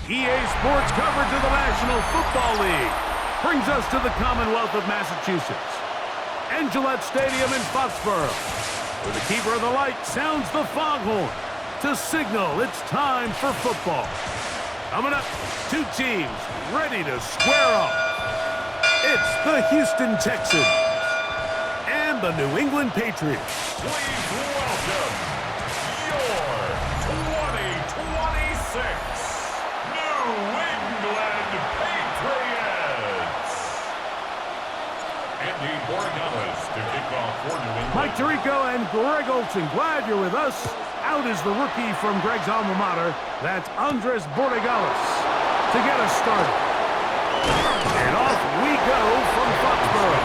EA Sports coverage of the National Football League brings us to the Commonwealth of Massachusetts and Gillette Stadium in Foxborough, where the keeper of the light sounds the foghorn to signal it's time for football. Coming up, two teams ready to square off. It's the Houston Texans and the New England Patriots. Please welcome your 2026 New England Patriots. Andy Borregales to kick off for New England. Mike Tirico and Greg Olson, glad you're with us. Out is the rookie from Greg's alma mater. That's Andres Borregales to get us started. And off we go from Foxborough.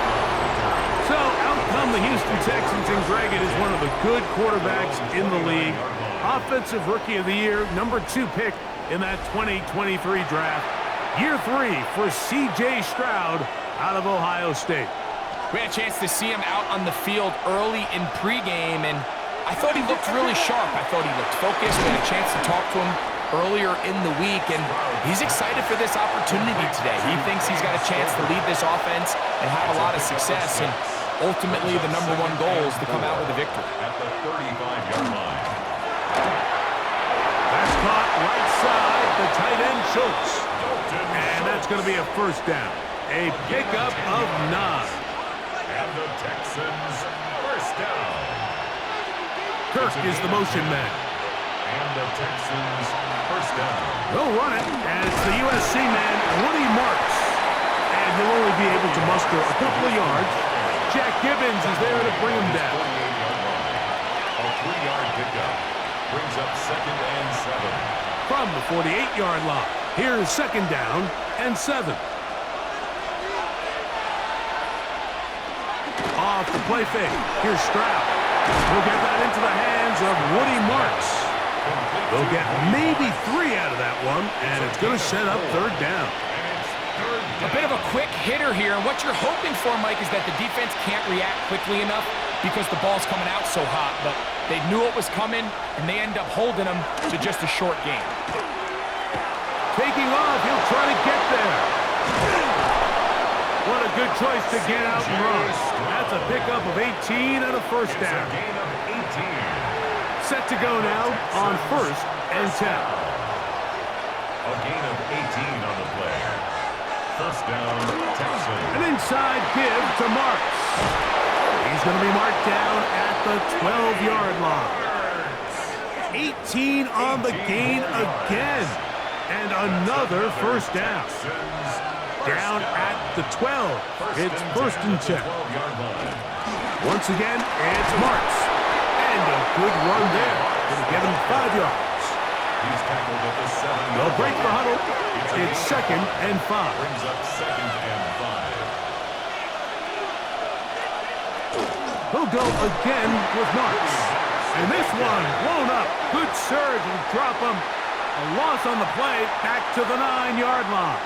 So out come the Houston Texans, and Greg, it is one of the good quarterbacks in the league. Offensive Rookie of the Year, number 2 pick in that 2023 draft. Year 3 for C.J. Stroud out of Ohio State. We had a chance to see him out on the field early in pregame, and I thought he looked really sharp. I thought he looked focused. We had a chance to talk to him earlier in the week, and he's excited for this opportunity today. He thinks he's got a chance to lead this offense and have a lot of success, and ultimately the #1 goal is to come out with a victory. At the 35-yard line. That's caught right side, the tight end Schultz. And that's going to be a first down. A pickup of 9. And the Texans first down. Kirk is the motion man. And the Texans first down. They'll run it, and it's the USC man, Woody Marks. And he'll only be able to muster a couple of yards. Jack Gibbons is there to bring him down. A 3-yard pickup brings up 2nd and 7. From the 48-yard line, here's 2nd down and 7. Off the play fake, here's Stroud. We'll get that into the hands of Woody Marks. They'll get maybe 3 out of that one, and it's going to set up 3rd down. A bit of a quick hitter here, and what you're hoping for, Mike, is that the defense can't react quickly enough because the ball's coming out so hot, but they knew it was coming, and they end up holding them to just a short game. Taking off, he'll try to get there. What a good choice to get out and run. That's a pickup of 18 and a first down. Gain of 18. Set to go now on 1st and 10. A gain of 18 on the play. First down, Texans. An inside give to Marks. He's going to be marked down at the 12-yard line. 18 on the gain again. And another first down. Down at the 12. It's 1st and 10. Once again, it's Marks. And a good run there. Going to get him 5 yards. He's tackled at the 7. They'll break the huddle. It's 2nd and 5. Brings up 2nd and 5. He'll go again with Marks. And this one blown up. Good surge and drop him. A loss on the play back to the 9-yard line.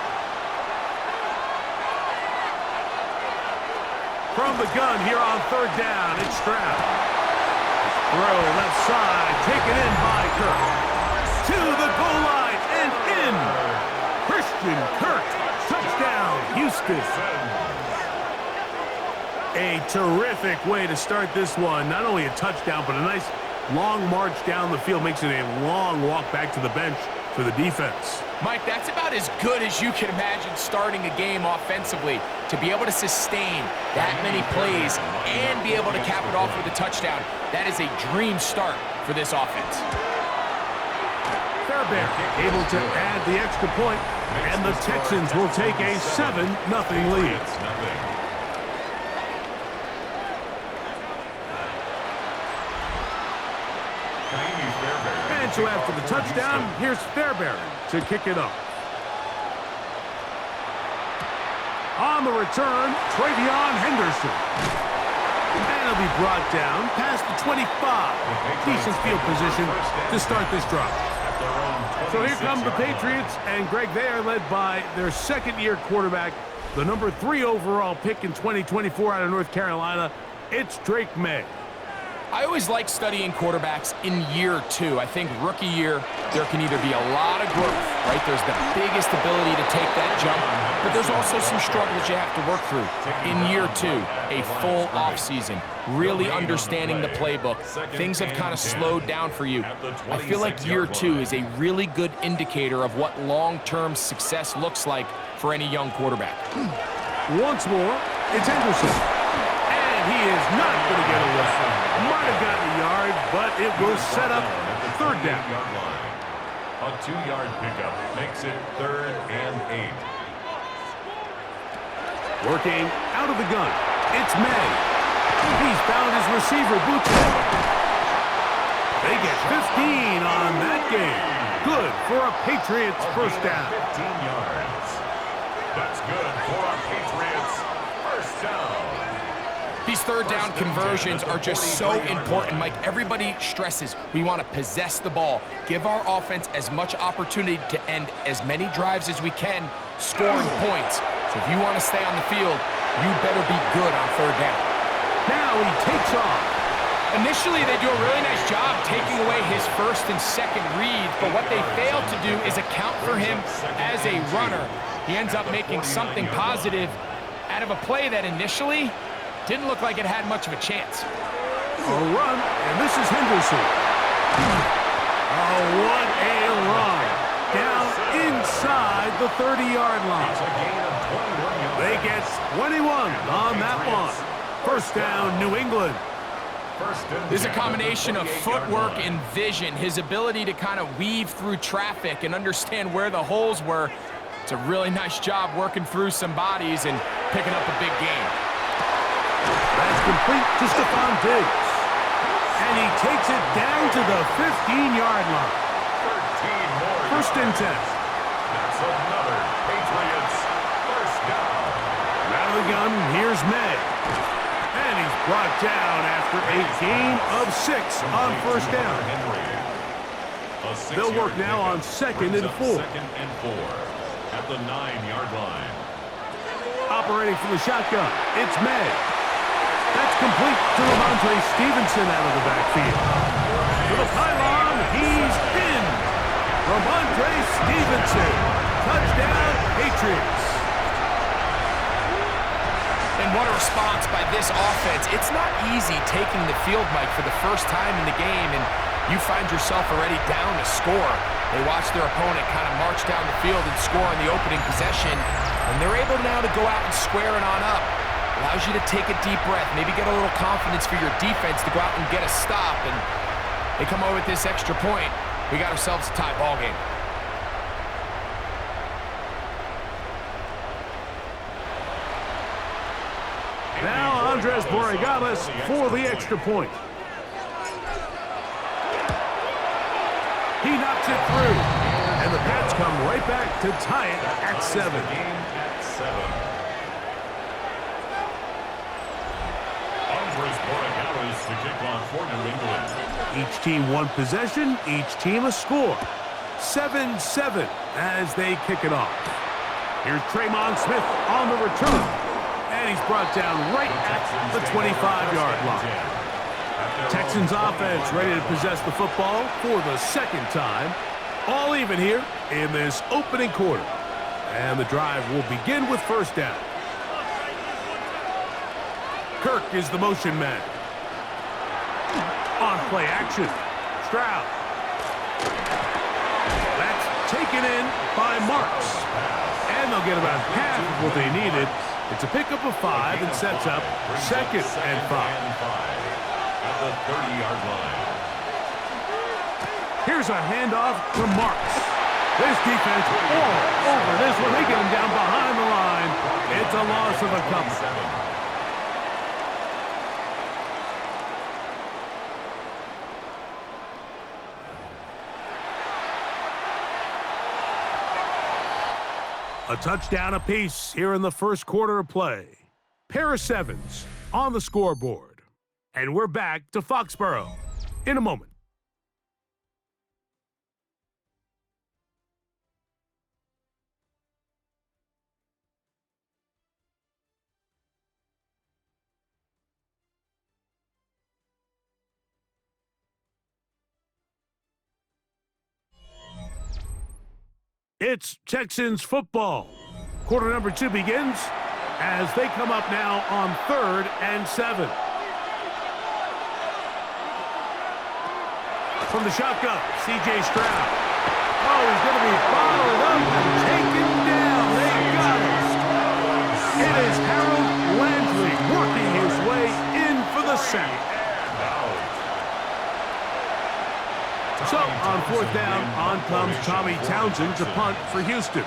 From the gun here on 3rd down, it's Stroud. Throw left side, taken in by Kirk. To the goal line and in. Christian Kirk, touchdown, Houston. A terrific way to start this one. Not only a touchdown, but a nice long march down the field. Makes it a long walk back to the bench for the defense. Mike, that's about as good as you can imagine starting a game offensively. To be able to sustain that many plays and be able to cap it off with a touchdown, that is a dream start for this offense. Fairbairn able to add the extra point, and the Texans will take a 7-0 lead. And so after the touchdown, here's Fairbairn to kick it off. On the return, Travion Henderson. And he'll be brought down past the 25. Decent field position to start this drive. So here come the Patriots, and Greg, they are led by their 2nd-year quarterback, the number 3 overall pick in 2024 out of North Carolina. It's Drake May. I always like studying quarterbacks in year two. I think rookie year, there can either be a lot of growth right? There's the biggest ability to take that jump, but there's also some struggles you have to work through. In year 2, a full offseason, really understanding the playbook. Things have kind of slowed down for you. I feel like year 2 is a really good indicator of what long-term success looks like for any young quarterback. Once more, it's Henderson. And he is not going to get away. Might have gotten a yard, but it will set up third down. A 2-yard pickup makes it 3rd and 8. Working out of the gun. It's May. He's found his receiver, Butte. They get 15 on that game. Good for a Patriots first down. 15 yards. That's good for a Patriots first down. These third down conversions are just so important, Mike. Everybody stresses we want to possess the ball, give our offense as much opportunity to end as many drives as we can, scoring points. So if you want to stay on the field, you better be good on third down. Now he takes off. Initially, they do a really nice job taking away his first and second read, but what they fail to do is account for him as a runner. He ends up making something positive out of a play that initially didn't look like it had much of a chance. A run, and this is Henderson. Oh, what a run. Down inside the 30-yard line. They get 21 on that one. First down, New England. There's a combination of footwork and vision, his ability to kind of weave through traffic and understand where the holes were. It's a really nice job working through some bodies and picking up a big game. That's complete to Stephon Diggs. And he takes it down to the 15-yard line. 13 more. First and 10. That's another Patriots first down. Out of the gun, here's May. And he's brought down after a gain of 6 on first down. They'll work now on 2nd and 4. 2nd and 4 at the 9-yard line. Operating from the shotgun, it's May. That's complete to Ramondre Stevenson out of the backfield. To the pylon, he's in. Ramondre Stevenson. Touchdown, Patriots. And what a response by this offense. It's not easy taking the field, Mike, for the first time in the game, and you find yourself already down a score. They watch their opponent kind of march down the field and score on the opening possession, and they're able now to go out and square it on up. Allows you to take a deep breath, maybe get a little confidence for your defense to go out and get a stop, and they come over with this extra point. We got ourselves a tie ball game. Now Andres Borregales for the extra point. He knocks it through, and the Pats come right back to tie it at 7. Game at 7. Andres Borregales to kick off for New England. Each team one possession, each team a score. 7-7 as they kick it off. Here's Tremon Smith on the return. And he's brought down right at the 25-yard line. Texans offense ready to possess the football for the second time. All even here in this opening quarter. And the drive will begin with first down. Kirk is the motion man. On play action. Stroud. That's taken in by Marks. And they'll get about half of what they needed. It's a pickup of 5 and sets up 2nd and 5. At the 30-yard line. Here's a handoff to Marks. This defense all over this one. They get him down behind the line. It's a loss of a couple. A touchdown apiece here in the first quarter of play. Pair of 7s on the scoreboard. And we're back to Foxborough in a moment. It's Texans football. Quarter number 2 begins as they come up now on 3rd and 7. From the shotgun, C.J. Stroud. Oh, he's going to be bottled up and taken down. They got him. It is Harold Landry working his way in for the sack. So, on 4th down, on comes Tommy Townsend to punt for Houston.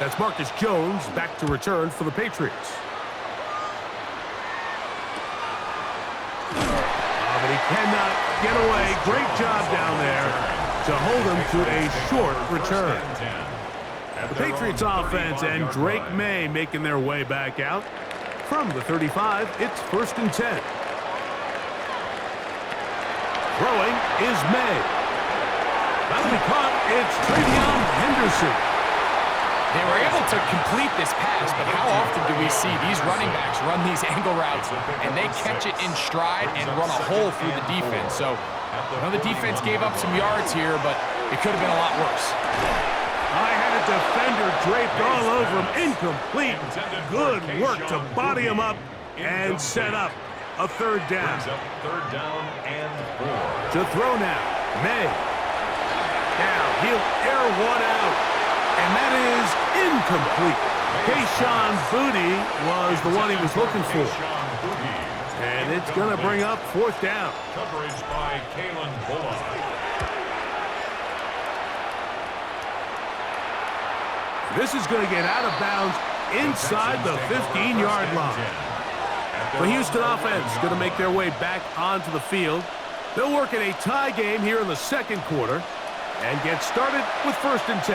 That's Marcus Jones back to return for the Patriots. But he cannot get away. Great job down there to hold him to a short return. The Patriots offense and Drake May making their way back out. From the 35, it's 1st and 10. Throwing is May. That'll be caught. It's Travion Henderson. They were able to complete this pass, but how often do we see these running backs run these angle routes and they catch it in stride and run a hole through the defense? So, I know the defense gave up some yards here, but it could have been a lot worse. I had a defender draped all over him. Incomplete. Good work to body him up and set up a 3rd down. 3rd down and 4. To throw now, May. Now he'll air one out, and that is incomplete. Kayshon Boutte was the one he was looking for. And it's going to bring up 4th down. Coverage by Kalen Bullock. This is going to get out of bounds inside the 15-yard line. The Houston offense going to make their way back onto the field. They'll work in a tie game here in the 2nd quarter and get started with 1st and 10.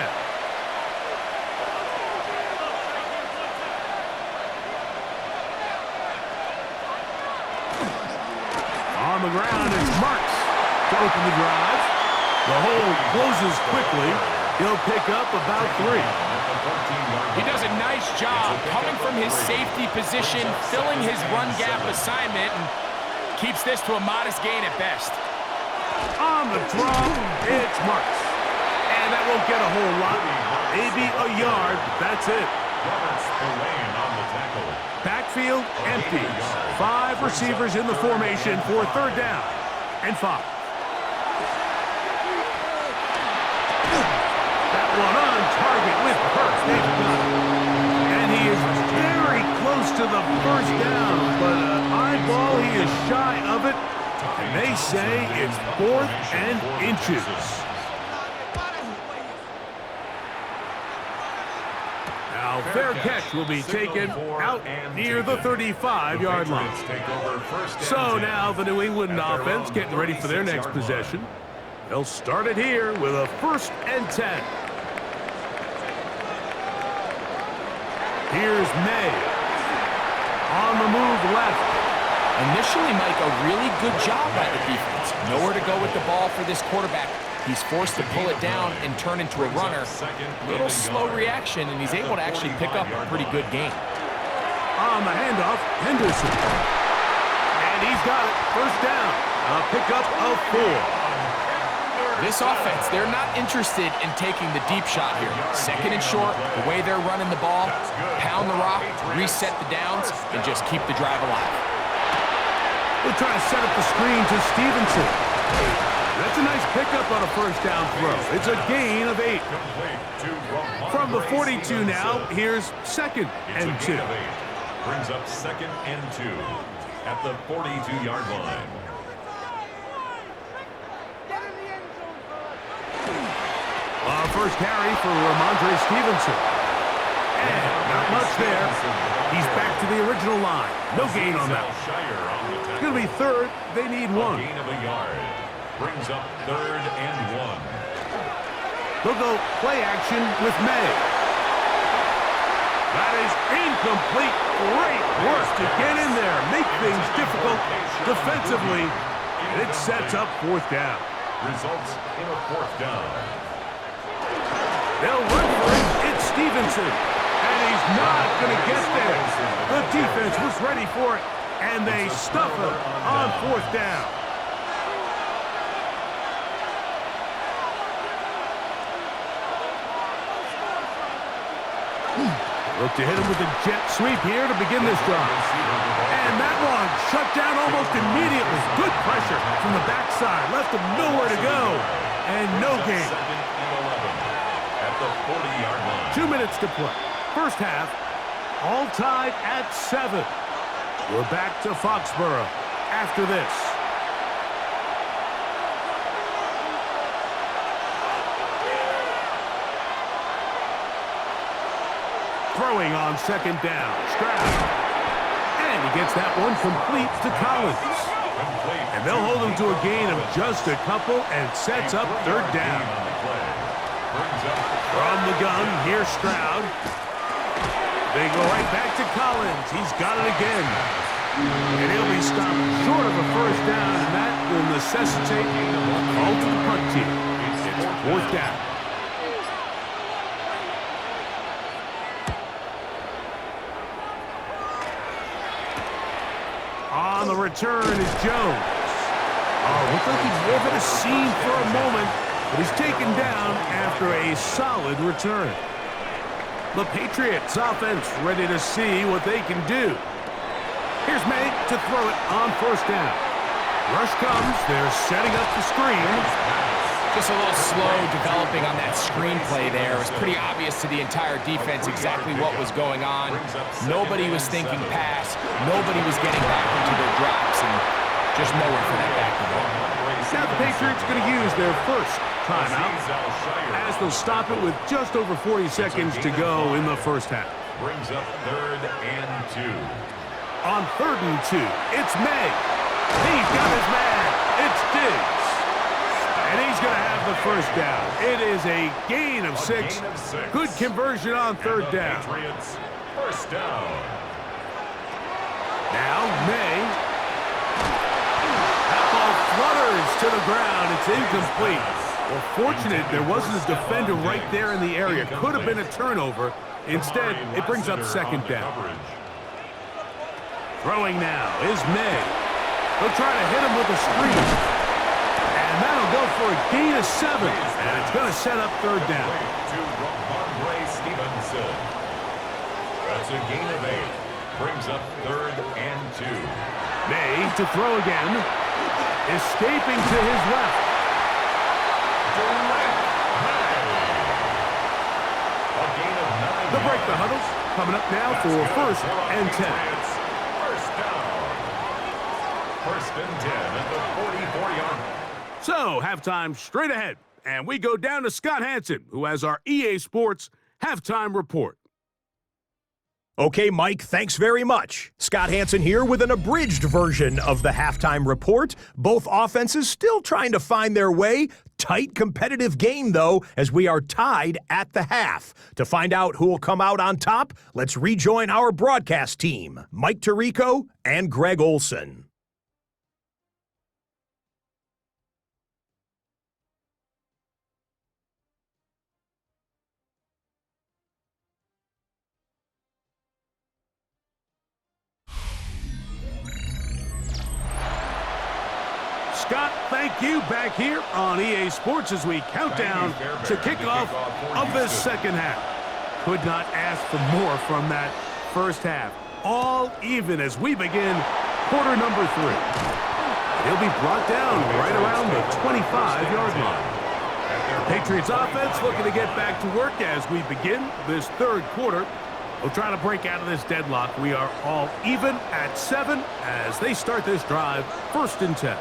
On the ground, it's Marks to open the drive. The hole closes quickly. He'll pick up about 3. He does a nice job coming from his safety position, filling his run gap assignment, and keeps this to a modest gain at best. On the draw, it's Marks. And that won't get a whole lot. Maybe a yard, but that's it. Backfield empties. 5 receivers in the formation for 3rd down and 5. That one on target with Hurts. They've got it. And he is very close to the 1st down, but eyeball, he is shy of it. And they say it's 4th and inches. Now, fair catch will be taken out near the 35-yard line. So now the New England offense getting ready for their next possession. They'll start it here with a 1st and 10. Here's May. On the move left. Initially, Mike, a really good job by the defense. Nowhere to go with the ball for this quarterback. He's forced to pull it down and turn into a runner. Little slow reaction, and he's able to actually pick up a pretty good gain. On the handoff, Henderson. And he's got it. 1st down. A pickup of 4. This offense, they're not interested in taking the deep shot here. 2nd and short, the way they're running the ball, pound the rock, reset the downs, and just keep the drive alive. We'll try to set up the screen to Stevenson. That's a nice pickup on a 1st down throw. It's a gain of 8. From the 42 now, here's 2nd and 2. Brings up 2nd and 2 at the 42-yard line. First carry for Ramondre Stevenson. And not much there. He's back to the original line. No gain on that. It's going to be 3rd. They need 1. Gain of a yard. Brings up 3rd and 1. They'll go play action with May. That is incomplete. Great work to get in there. Make things difficult defensively. And it sets up 4th down. Results in a 4th down. They'll run for it. It's Stevenson. And he's not going to get there. The defense was ready for it. And they stuff him on 4th down. Look to hit him with a jet sweep here to begin this drive. And that one shut down almost immediately. Good pressure from the backside. Left him nowhere to go. And no gain. At the 40-yard line. 2 minutes to play. First half, all tied at 7. We're back to Foxborough after this. Throwing on second down. Stroud. And he gets that one complete to Collins. And they'll hold him to a gain of just a couple and sets up third down. From the gun, here's Stroud. They go right back to Collins. He's got it again. And he'll be stopped short of a first down, and that will necessitate a call to the punt team. It's fourth down. On the return is Jones. Oh, looked like he's living a scene for a moment, but he's taken down after a solid return. The Patriots offense ready to see what they can do. Here's May to throw it on first down. Rush comes. They're setting up the screen. Just a little slow developing on that screenplay there. It was pretty obvious to the entire defense exactly what was going on. Nobody was thinking pass. Nobody was getting back into their drops, and just nowhere for that back to go. Now the Patriots going to use their first timeout as they'll stop it with just over 40 seconds to go in the first half. Brings up 3rd and 2. On 3rd and 2, it's May. He's got his man. It's Diggs. And he's going to have the first down. It is a gain of 6. Good conversion on 3rd down. Patriots, first down. Now May. That ball flutters to the ground. It's incomplete. Well, fortunate there wasn't a defender right there in the area. Could have been a turnover. Instead, it brings up second down. Throwing now is May. They'll try to hit him with a screen. And that'll go for a gain of 7. And it's going to set up third down. That's a gain of 8. Brings up 3rd and 2. May to throw again. Escaping to his left. They'll break the huddles. Coming up now for 1st and 10. First down. 1st and 10 at the 44-yard line. So, halftime straight ahead. And we go down to Scott Hansen, who has our EA Sports halftime report. Okay, Mike, thanks very much. Scott Hansen here with an abridged version of the halftime report. Both offenses still trying to find their way. Tight competitive game, though, as we are tied at the half. To find out who will come out on top, let's rejoin our broadcast team, Mike Tirico and Greg Olson. Scott, thank you. Back here on EA Sports as we count down to kickoff of this second half. Could not ask for more from that first half. All even as we begin quarter number 3. He'll be brought down right around the 25-yard line. The Patriots offense looking to get back to work as we begin this third quarter. We'll try to break out of this deadlock. We are all even at 7 as they start this drive, 1st and 10.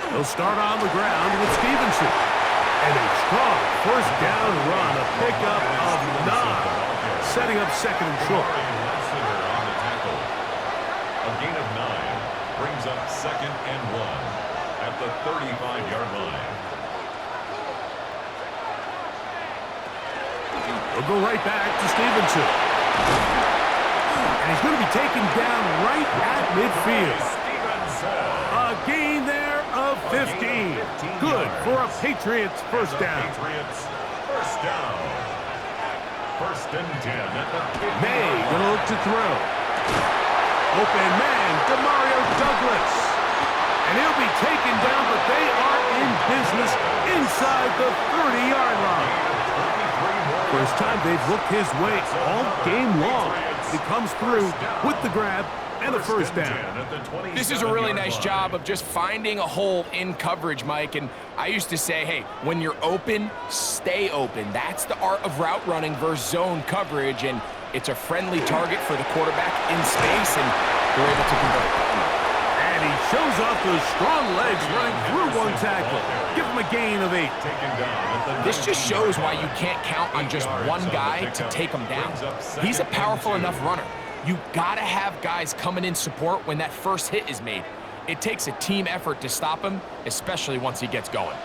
They'll start on the ground with Stevenson. And a strong first down run, a pickup of 9, setting up 2nd and short. A gain of 9 brings up 2nd and 1 at the 35-yard line. We'll go right back to Stevenson. And he's going to be taken down right at midfield. A gain there of 15. Good for a Patriots first down. Patriots first down. 1st and 10 at the 50. May going to look to throw. Open man, Demario Douglas. And he'll be taken down, but they are in business inside the 30-yard line. First time they've looked his way all game long. He comes through with the grab and the first down. This is a really nice job of just finding a hole in coverage, Mike. And I used to say, hey, when you're open, stay open. That's the art of route running versus zone coverage. And it's a friendly target for the quarterback in space, and they're able to convert. And he shows off those strong legs running through one tackle. Give him a gain of 8. This just shows why you can't count on just one guy to take him down. He's a powerful enough runner. You gotta have guys coming in support when that first hit is made. It takes a team effort to stop him, especially once he gets going.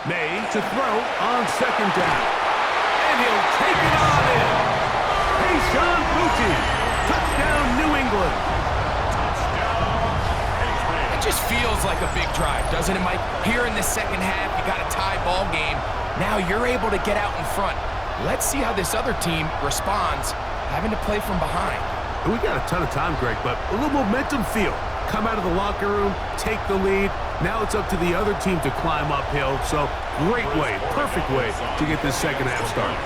May to throw on second down. And he'll take it on in. Keyshawn Boutte. Touchdown, New England. It just feels like a big drive, doesn't it, Mike? Here in the second half, you got a tie ball game. Now you're able to get out in front. Let's see how this other team responds, having to play from behind. We got a ton of time, Greg, but a little momentum feel. Come out of the locker room, take the lead. Now it's up to the other team to climb uphill. So great way, perfect way to get this second half started.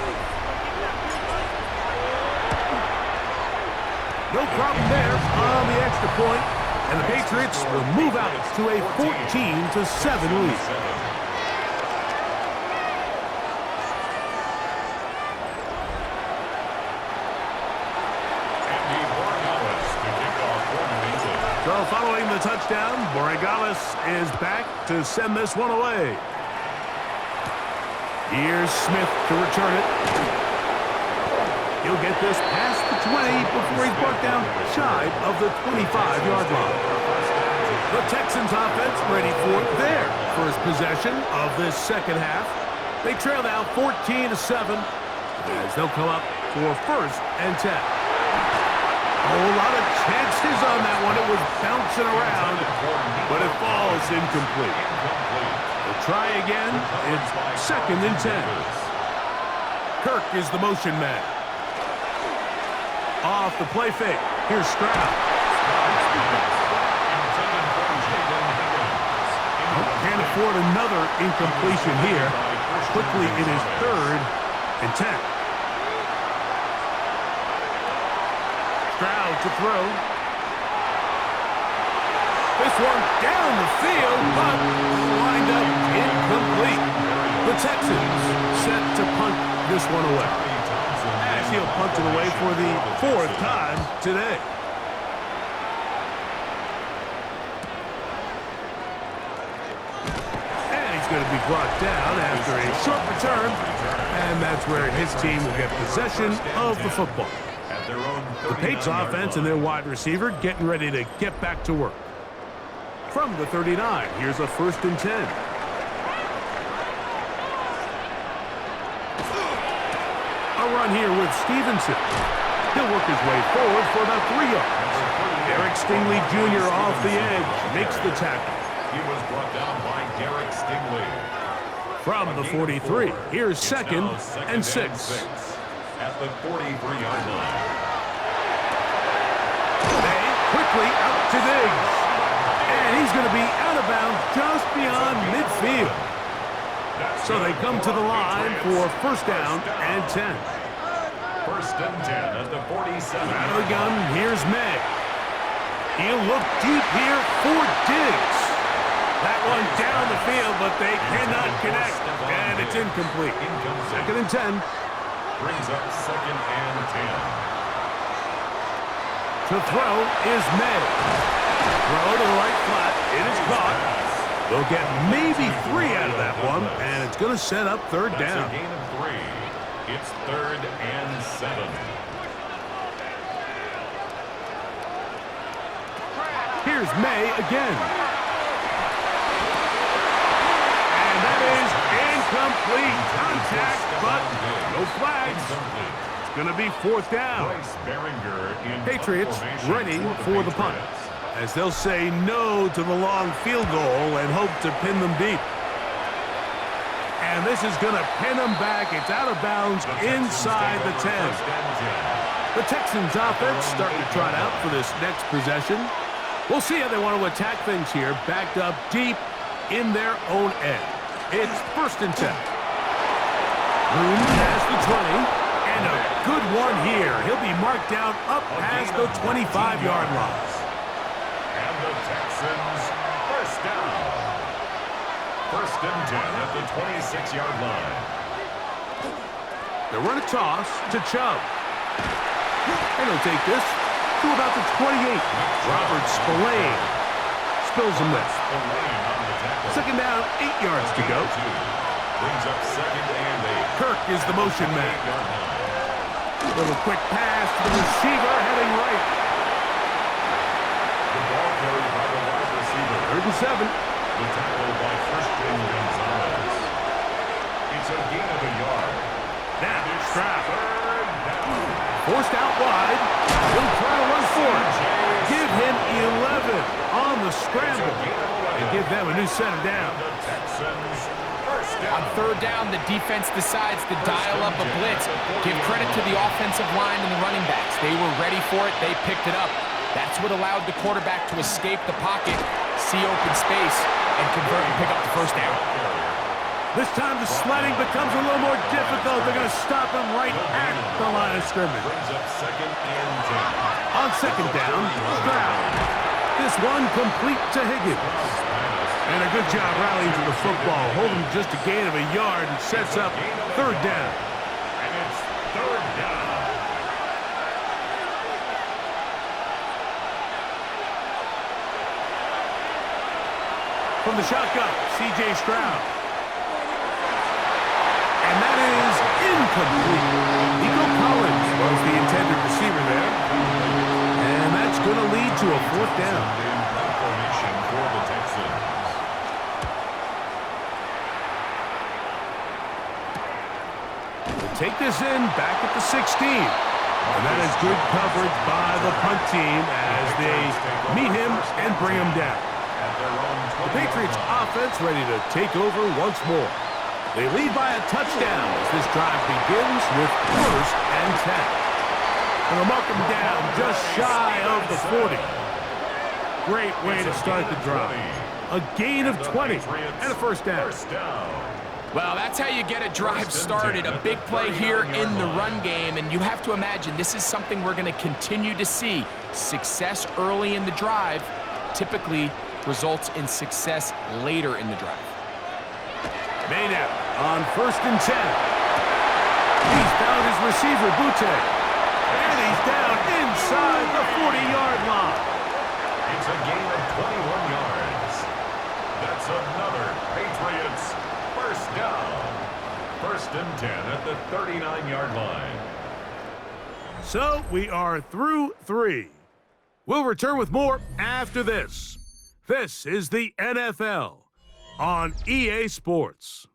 No problem there on the extra point, and the Patriots will move out to a 14-7 lead. So following the touchdown, Borregales is back to send this one away. Here's Smith to return it. He'll get this past the 20 before he's brought down shy of the 25-yard line. The Texans offense ready for their first possession of this second half. They trail now 14-7 as they'll come up for first and 10. A whole lot of chances on that one. It was bouncing around, but it falls incomplete. They'll try again. It's second and 10. Kirk is the motion man. Off the play fake. Here's Stroud. Can't afford another incompletion here. Quickly, it is third and 10. Stroud to throw. This one down the field, but lined up incomplete. The Texans set to punt this one away. As he'll punt it away for the fourth time today. And he's going to be brought down after a short return. And that's where his team will get possession of the football. The Patriots offense and their wide receiver getting ready to get back to work. From the 39, here's a first and 10. A run here with Stevenson. He'll work his way forward for about 3 yards. Derek Stingley Jr. off the edge makes the tackle. He was brought down by Derek Stingley. From the 43, here's second and 6. At the 43-yard line. May quickly out to Diggs. And he's going to be out of bounds just beyond midfield. So they come to the line for first down and 10. First and 10 at the 47. Out of the gun, here's May. He'll look deep here for Diggs. That one down the field, but they cannot connect. And it's incomplete. Second and 10. Brings up second and 10. To throw is May. Throw to the right flat. It is caught. They'll get maybe 3 out of that one, and it's going to set up third down. That's a gain of 3. It's third and 7. Here's May again. And that is incomplete. Contact, but no flags. It's going to be fourth down. Patriots ready for the punt, as they'll say no to the long field goal and hope to pin them deep. And this is going to pin them back. It's out of bounds inside the 10. The Texans offense starting to trot out for this next possession. We'll see how they want to attack things here. Backed up deep in their own end. It's 1st and 10. Room past the 20, and a good one here. He'll be marked down up past the 25-yard line. And the Texans, 1st down. 1st and 10 at the 26-yard line. They run a toss to Chubb. And he'll take this to about the 28. Robert Spillane spills him this. 2nd down, 8 yards to go. Brings up 2nd and 8. Kirk is the motion man. Little quick pass to the receiver heading right. The ball carried by the wide receiver. 3rd and 7. The tackle by Christian Gonzalez. It's a gain of a yard. Now, Stroud. 3rd down. Forced out wide. He'll try to run for it. Give him 11 on the scramble. And give them a new set of down. The Texans, 1st down. On 3rd down, the defense decides to dial up a blitz. Give credit to the offensive line and the running backs. They were ready for it. They picked it up. That's what allowed the quarterback to escape the pocket, see open space, and convert and pick up the 1st down. This time the sledding becomes a little more difficult. They're going to stop him right at the line of scrimmage. Brings up 2nd and 10. On 2nd down, Stroud. This one complete to Higgins. And a good job rallying to the football, holding just a gain of a yard and sets up 3rd down. And it's 3rd down. From the shotgun, C.J. Stroud. And that is incomplete. Nico Collins was the intended receiver there. And that's going to lead to a 4th down. Formation for the Texans. We'll take this in back at the 16. And that is good coverage by the punt team as they meet him and bring him down. The Patriots offense ready to take over once more. They lead by a touchdown as this drive begins with 1st and 10. And they'll mark him down just shy of the 40. Great way to start the drive. A gain of 20 and a 1st down. Well, that's how you get a drive started. A big play here in the run game, and you have to imagine this is something we're going to continue to see. Success early in the drive typically results in success later in the drive. Made out on 1st and 10. He's found his receiver, Butte. And he's down inside the 40-yard line. It's a gain of 21 yards. That's another Patriots 1st down. 1st and 10 at the 39-yard line. So we are through 3. We'll return with more after this. This is the NFL on EA Sports.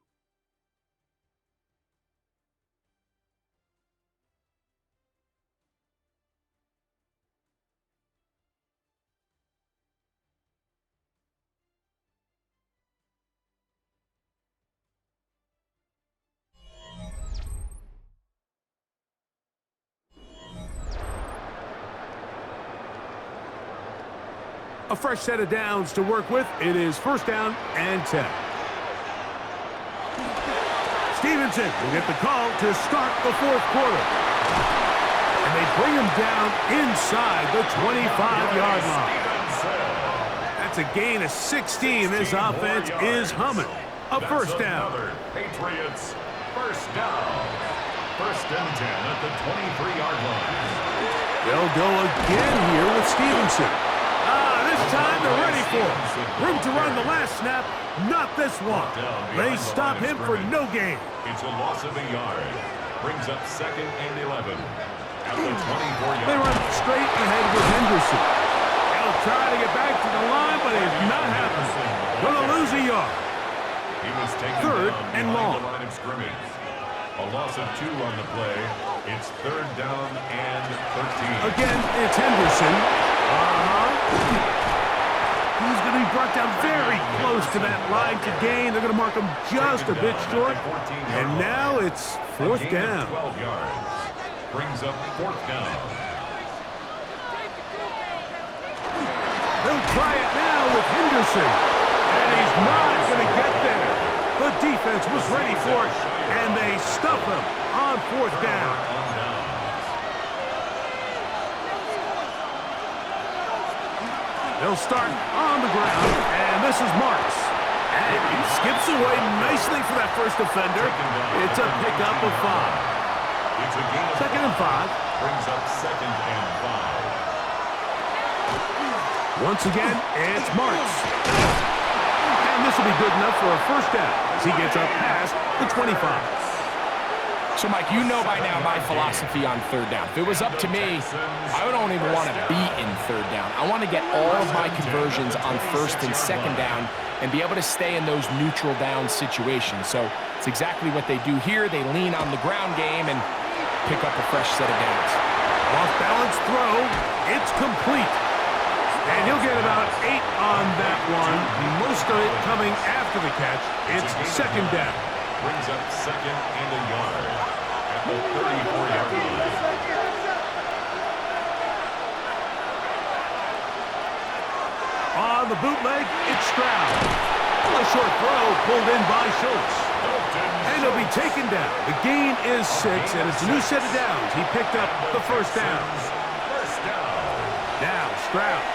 A fresh set of downs to work with. It is 1st down and 10. Stevenson will get the call to start the 4th quarter. And they bring him down inside the 25-yard line. That's a gain of 16. This offense is humming. A 1st down. Patriots 1st down. 1st and 10 at the 23-yard line. They'll go again here with Stevenson. This time they're ready for it. Room to run the last snap, not this one. They stop him for no gain. It's a loss of a yard. Brings up 2nd and 11 at the 24-yard. They run straight ahead with Henderson. They'll try to get back to the line, but it's not happening. Gonna lose a yard. He was taken 3rd down and behind long. the line of scrimmage. A loss of 2 on the play. It's 3rd down and 13. Again, it's Henderson. He's going to be brought down very close to that line to gain. They're going to mark him just a bit short. And now it's 4th down. 12 yards. Brings up 4th down. They'll try it now with Henderson. And he's not going to get there. The defense was ready for it, and they stuff him on fourth down. They'll start on the ground, and this is Marks. And he skips away nicely for that first defender. It's a pickup of 5. It's a gain of 2nd and 5. Brings up 2nd and 5. Once again, it's Marks. And this will be good enough for a first down as he gets up past the 25. So, Mike, you know by now my philosophy on third down. If it was up to me, I don't even want to be in third down. I want to get all of my conversions on first and second down and be able to stay in those neutral down situations. So it's exactly what they do here. They lean on the ground game and pick up a fresh set of downs. Off-balance throw. It's complete. And he'll get about 8 on that one. Most of it coming after the catch. It's second down. Brings up 2nd and a yard at the 34-yard line. On the bootleg, it's Stroud. A short throw pulled in by Schultz. And he'll be taken down. The gain is 6, and it's a new set of downs. He picked up the first down. First down. Now, Stroud.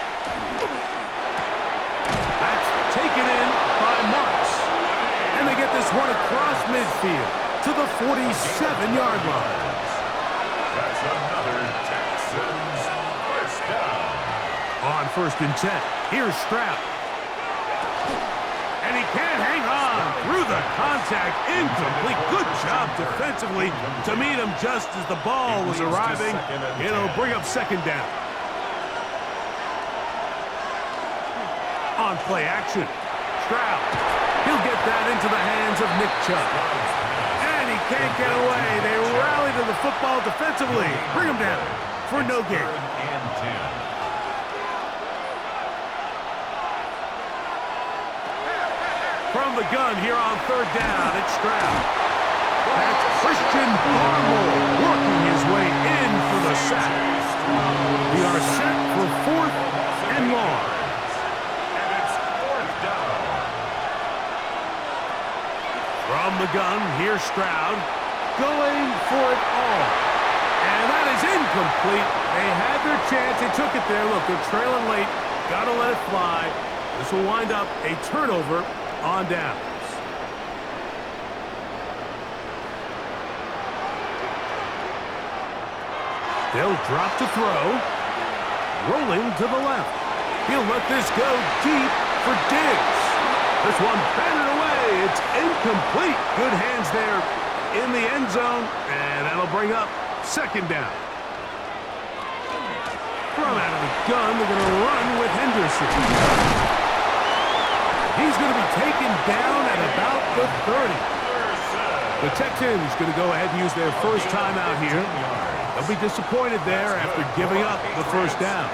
That's taken in by Marks. And they get this one across midfield to the 47-yard line. That's another Texans first down. On 1st and 10, here's Stroud. And he can't hang on through the contact. Incomplete. Good job defensively to meet him just as the ball was arriving. It'll bring up second down. On play action, Stroud. He'll get that into the hands of Nick Chubb. And he can't get away. They rally to the football defensively. Bring him down for no gain. 3rd and 10. From the gun here on 3rd down, it's Stroud. That's Christian Barmore working his way in for the sack. We are set for 4th and long. And it's 4th down. From the gun, here's Stroud going for it all. And that is incomplete. They had their chance. They took it there. Look, they're trailing late. Got to let it fly. This will wind up a turnover on downs. They'll drop to throw. Rolling to the left. He'll let this go deep for Diggs. This one batted away. It's incomplete. Good hands there in the end zone. And that'll bring up second down. From out of the gun, they're going to run with Henderson. He's going to be taken down at about the 30. The Texans going to go ahead and use their first timeout here. They'll be disappointed there after giving up the first down.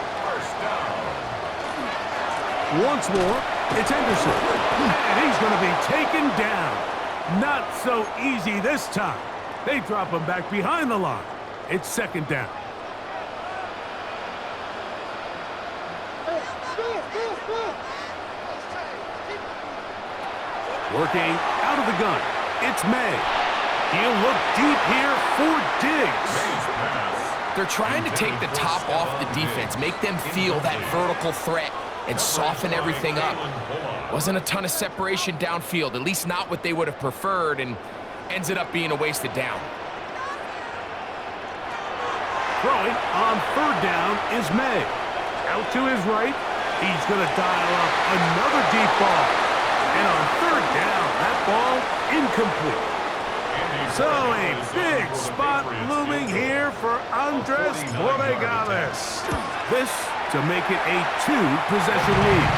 Once more, it's Henderson. And he's going to be taken down. Not so easy this time. They drop him back behind the line. It's second down. Working out of the gun, it's May. He'll look deep here for Diggs. They're trying to take the top off the defense, make them feel that vertical threat, and soften everything up. Wasn't a ton of separation downfield, at least not what they would have preferred, and ends it up being a wasted down. Throwing on 3rd down is May. Out to his right, he's going to dial up another deep ball. And on 3rd down, that ball incomplete. So a big spot looming here for Andres Borregales. This to make it a 2-possession lead.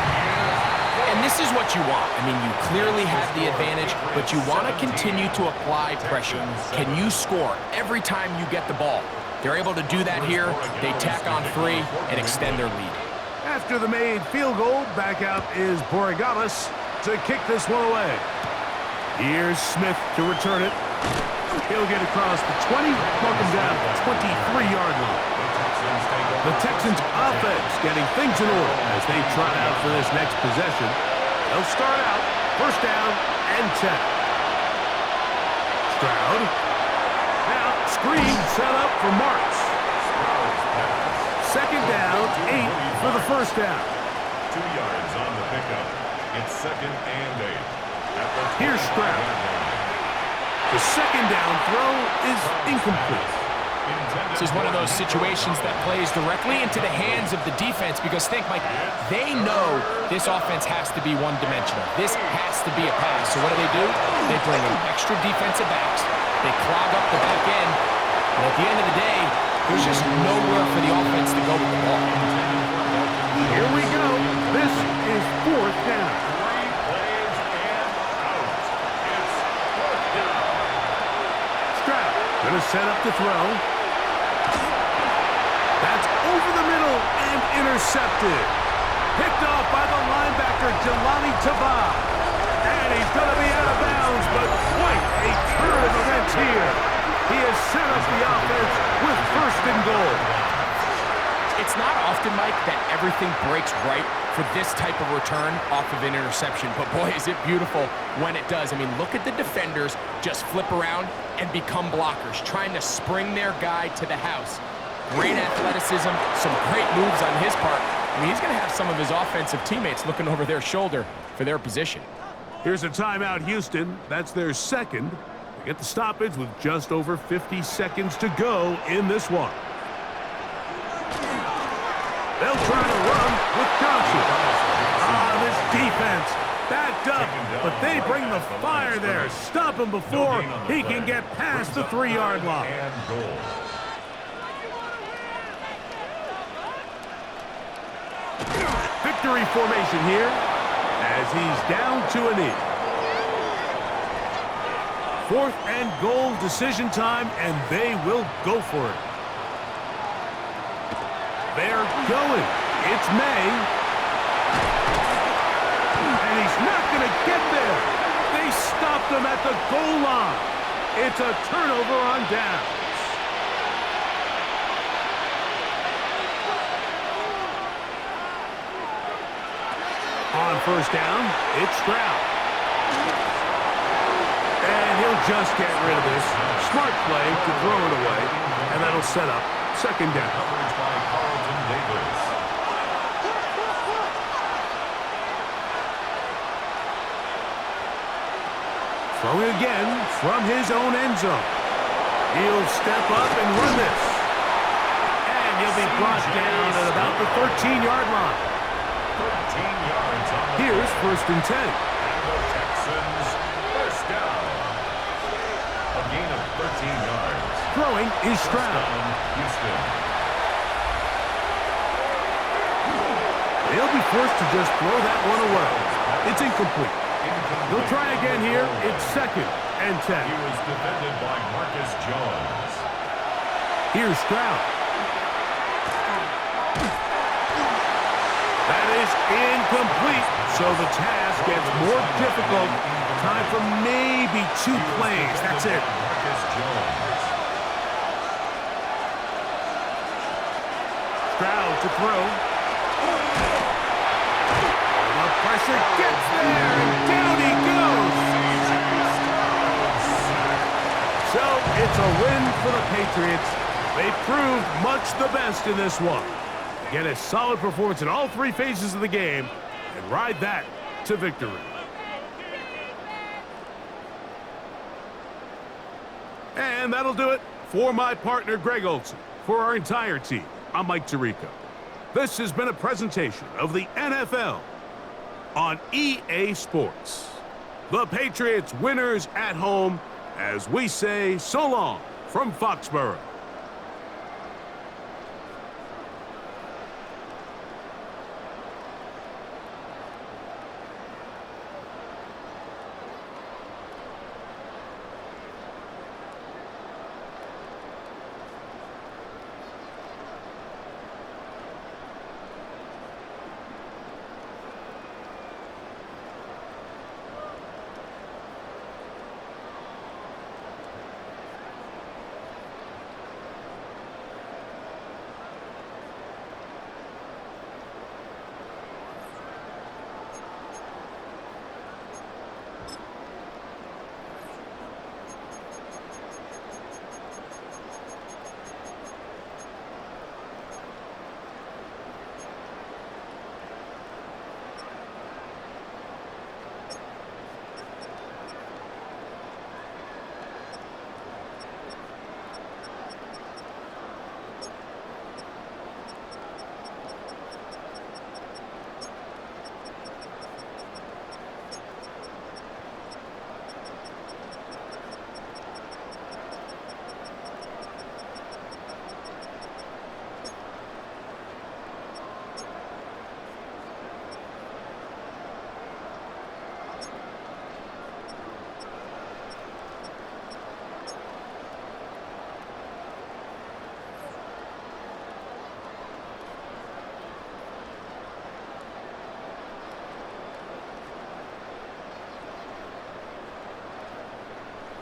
And this is what you want. I mean, you clearly have the advantage, but you want to continue to apply pressure. Can you score every time you get the ball? They're able to do that here. They tack on 3 and extend their lead. After the made field goal, back out is Borregales to kick this one away. Here's Smith to return it. He'll get across the 20, welcome down to the 23-yard line. The Texans offense getting things in order as they trot out for this next possession. They'll start out. First down and 10. Stroud. Now, screen set up for Marks. Second down, 8 for the first down. 2 yards on the pickup. It's second and 8. Here's Stroud. The second down throw is incomplete. This is one of those situations that plays directly into the hands of the defense because think, Mike, they know this offense has to be one-dimensional. This has to be a pass. So what do? They bring in extra defensive backs. They clog up the back end. And at the end of the day, there's just nowhere for the offense to go with the ball. Here we go. This is fourth down. 3 plays and out. It's fourth down. Stroud going to set up the throw. That's over the middle and intercepted. Picked off by the linebacker, Jelani Tavai. And he's going to be out of bounds, but quite a turn of events here. He has set up the offense with first and goal. It's not often, Mike, that everything breaks right for this type of return off of an interception. But boy, is it beautiful when it does. I mean, look at the defenders just flip around and become blockers, trying to spring their guy to the house. Great athleticism, some great moves on his part. I mean, he's going to have some of his offensive teammates looking over their shoulder for their position. Here's a timeout, Houston. That's their second. They get the stoppage with just over 50 seconds to go in this one. They'll try to run with Johnson. This defense backed up, but they bring the fire there. Stop him before he can get past the 3-yard line. Victory formation here as he's down to a knee. Fourth and goal, decision time, and they will go for it. They're going. It's May. And he's not going to get there. They stopped him at the goal line. It's a turnover on downs. On first down, it's Stroud. And he'll just get rid of this. Smart play to throw it away, and that'll set up second down. Coverage by Carlton Davis. Throwing again from his own end zone. He'll step up and run this. And he'll be brought down at about the 13-yard line. 13 yards on the Here's first and 10. And the Texans first down. A gain of 13 yards. Throwing is Stroud. Houston. He'll be forced to just throw that one away. It's incomplete. He'll try again here. It's second and 10. He was defended by Marcus Jones. Here's Stroud. That is incomplete. So the task gets more difficult. Time for maybe 2 plays. That's it. Marcus Jones. Stroud to throw. The pressure gets there, and down he goes. So it's a win for the Patriots. They proved much the best in this one. Get a solid performance in all 3 phases of the game and ride that to victory. And that'll do it for my partner, Greg Olson. For our entire team, I'm Mike Tirico. This has been a presentation of the NFL on EA Sports. The Patriots winners at home as we say so long from Foxborough.